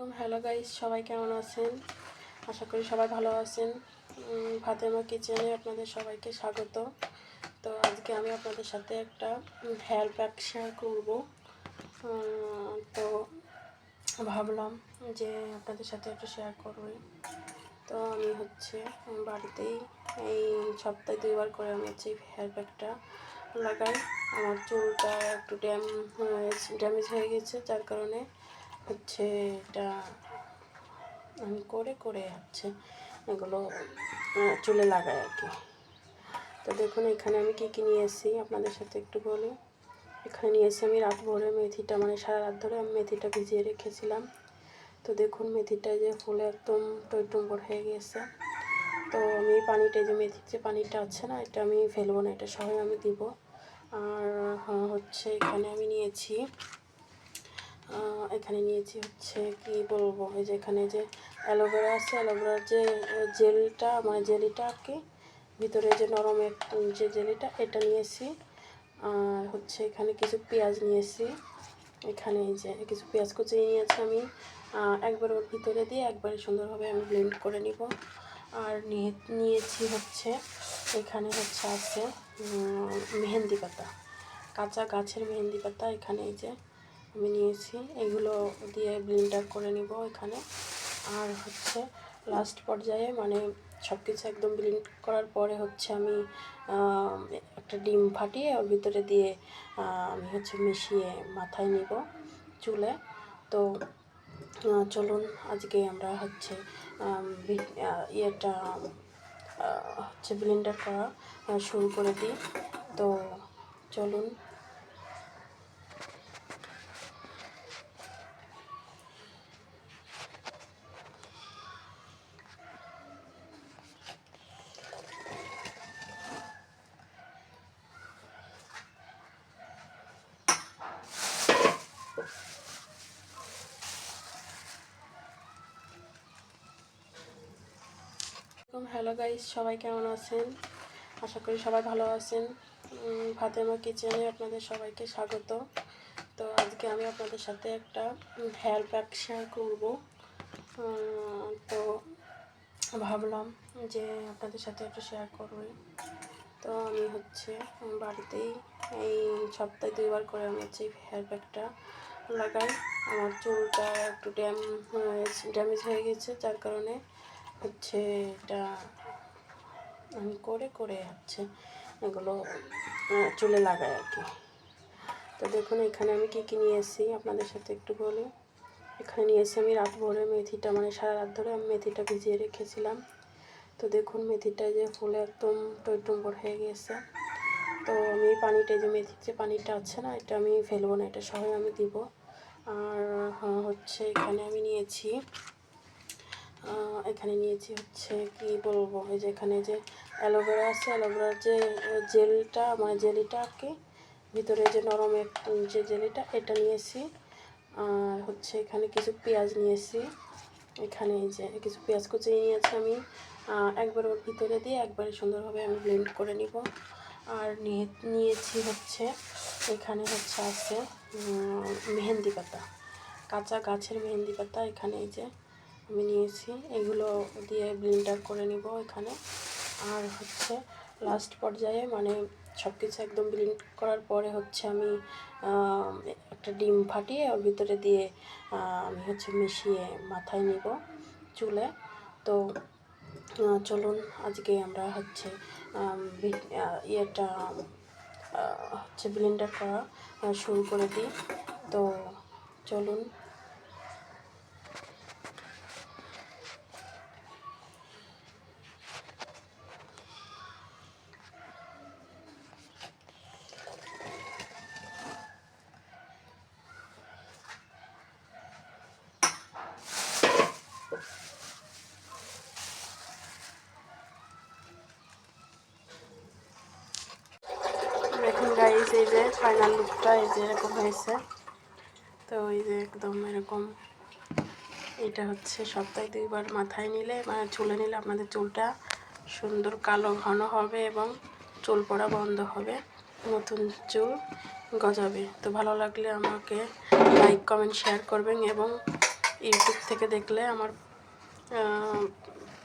Hello guys, সবাই কেমন আছেন? আশা করি সবাই ভালো আছেন। ফাতেমা কিচেনে আপনাদের সবাইকে স্বাগত। তো আজকে আমি আপনাদের সাথে একটা হেয়ার প্যাক শেয়ার করব। তো ভাবলাম যে আপনাদের সাথে একটু শেয়ার করবো। তো আমি বাড়িতেই এই সপ্তাহে 2 বার করে আমি হেয়ার প্যাকটা লাগাই। আমার চুলটা একটু ড্যামেজ হয়ে গেছে, যার কারণে এটা আমি করে এগুলো চুলে লাগাই আর কি। তো দেখুন এখানে আমি কী নিয়েছি আপনাদের সাথে একটু বলি। এখানে নিয়েছি আমি রাত ভরে মেথিটা, সারা রাত ধরে আমি মেথিটা ভিজিয়ে রেখেছিলাম। তো দেখুন মেথিটা যে ফুলে একদম টইটুম্বর হয়ে গেছে। তো আমি পানিটা, যে মেথির যে পানিটা আছে না, এটা আমি ফেলবো না, এটা সবাই আমি দিব। আর এখানে আমি নিয়েছি কি বলবো, এই যে এখানে যে অ্যালোভেরা আছে, অ্যালোভেরার যে জেলটা, জেলিটা আর কি, ভিতরে যে নরম যে জেলিটা, এটা নিয়েছি। আর এখানে কিছু পেঁয়াজ নিয়েছি। এখানে এই যে কিছু পেঁয়াজ কুচিয়ে নিয়েছি আমি। একবার ওর ভিতরে দিয়ে একবারে সুন্দরভাবে আমি ব্লেন্ড করে নিব। আর নিয়েছি এখানে আছে মেহেন্দি পাতা, কাঁচা গাছের মেহেন্দি পাতা। এখানে এই যে আমি নিয়েছি, এগুলো দিয়ে ব্লেন্ডার করে নিব এখানে। আর লাস্ট পর্যায়ে সব কিছু একদম ব্লেন্ড করার পরে আমি একটা ডিম ফাটিয়ে ওর ভিতরে দিয়ে আমি মিশিয়ে মাথায় নিব চুলে। তো চলুন আজকে আমরা ব্লেন্ডার করা শুরু করে দিই। তো চলুন। হ্যালো গাইস, সবাই কেমন আছেন? আশা করি সবাই ভালো আছেন। ফাতেমা কিচেনে আপনাদের সবাইকে স্বাগত। তো আজকে আমি আপনাদের সাথে একটা হেয়ার প্যাক শেয়ার করব। তো ভাবলাম যে আপনাদের সাথে একটু শেয়ার করবো। তো আমি বাড়িতেই এই সপ্তাহে 2 বার করে আমি হেয়ার প্যাকটা লাগাই। আমার চুলটা একটু ড্যামেজ হয়ে গেছে, যার কারণে এটা আমি করে এগুলো চুলে লাগাই আর কি। তো দেখুন এখানে আমি কী নিয়েছি আপনাদের সাথে একটু বলি। এখানে নিয়েছি আমি রাত ভরে মেথিটা, সারা রাত ধরে আমি মেথিটা ভিজিয়ে রেখেছিলাম। তো দেখুন মেথিটা যে ফুলে একদম টইটুম্বর হয়ে গেছে। তো আমি পানিটা, যে মেথির যে পানিটা আছে না, এটা আমি ফেলবো না, এটা সবাই আমি দিব। আর এখানে আমি নিয়েছি কি বলবো, এই যে এখানে যে অ্যালোভেরা আছে, অ্যালোভেরার যে জেলটা, জেলিটা আর কি, ভিতরে যে নরম যে জেলিটা, এটা নিয়েছি। আর এখানে কিছু পেঁয়াজ নিয়েছি। এখানে এই যে কিছু পেঁয়াজ কুচিয়ে নিয়েছি আমি। একবার ওর ভিতরে দিয়ে একবারে সুন্দরভাবে আমি ব্লেন্ড করে নিব। আর নিয়েছি এখানে আছে মেহেন্দি পাতা, কাঁচা গাছের মেহেন্দি পাতা। এখানে এই যে আমি নিয়েছি, এগুলো দিয়ে ব্লেন্ডার করে নিব এখানে। আর লাস্ট পর্যায়ে সব কিছু একদম ব্লেন্ড করার পরে আমি একটা ডিম ফাটিয়ে ওর ভিতরে দিয়ে আমি মিশিয়ে মাথায় নিব চুলে। তো চলুন আজকে আমরা ব্লেন্ডার করা শুরু করে দিই। তো চলুন। দেখুন গাইস, এই যে ফাইনাল লুকটা এই যে এরকম হয়েছে। তো এই যে একদম এরকম, এটা সপ্তাহে 2 বার মাথায় নিলে, চুলে নিলে আপনাদের চুলটা সুন্দর কালো ঘন হবে এবং চুল পড়া বন্ধ হবে, নতুন চুল গজাবে। তো ভালো লাগলে আমাকে লাইক কমেন্ট শেয়ার করবেন এবং ইউটিউব থেকে দেখলে আমার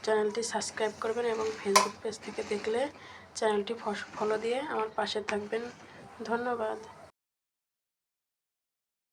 চ্যানেলটি সাবস্ক্রাইব করবেন এবং ফেসবুক পেজ থেকে দেখলে চ্যানেলটি ফলো দিয়ে আমার পাশে থাকবেন। ধন্যবাদ।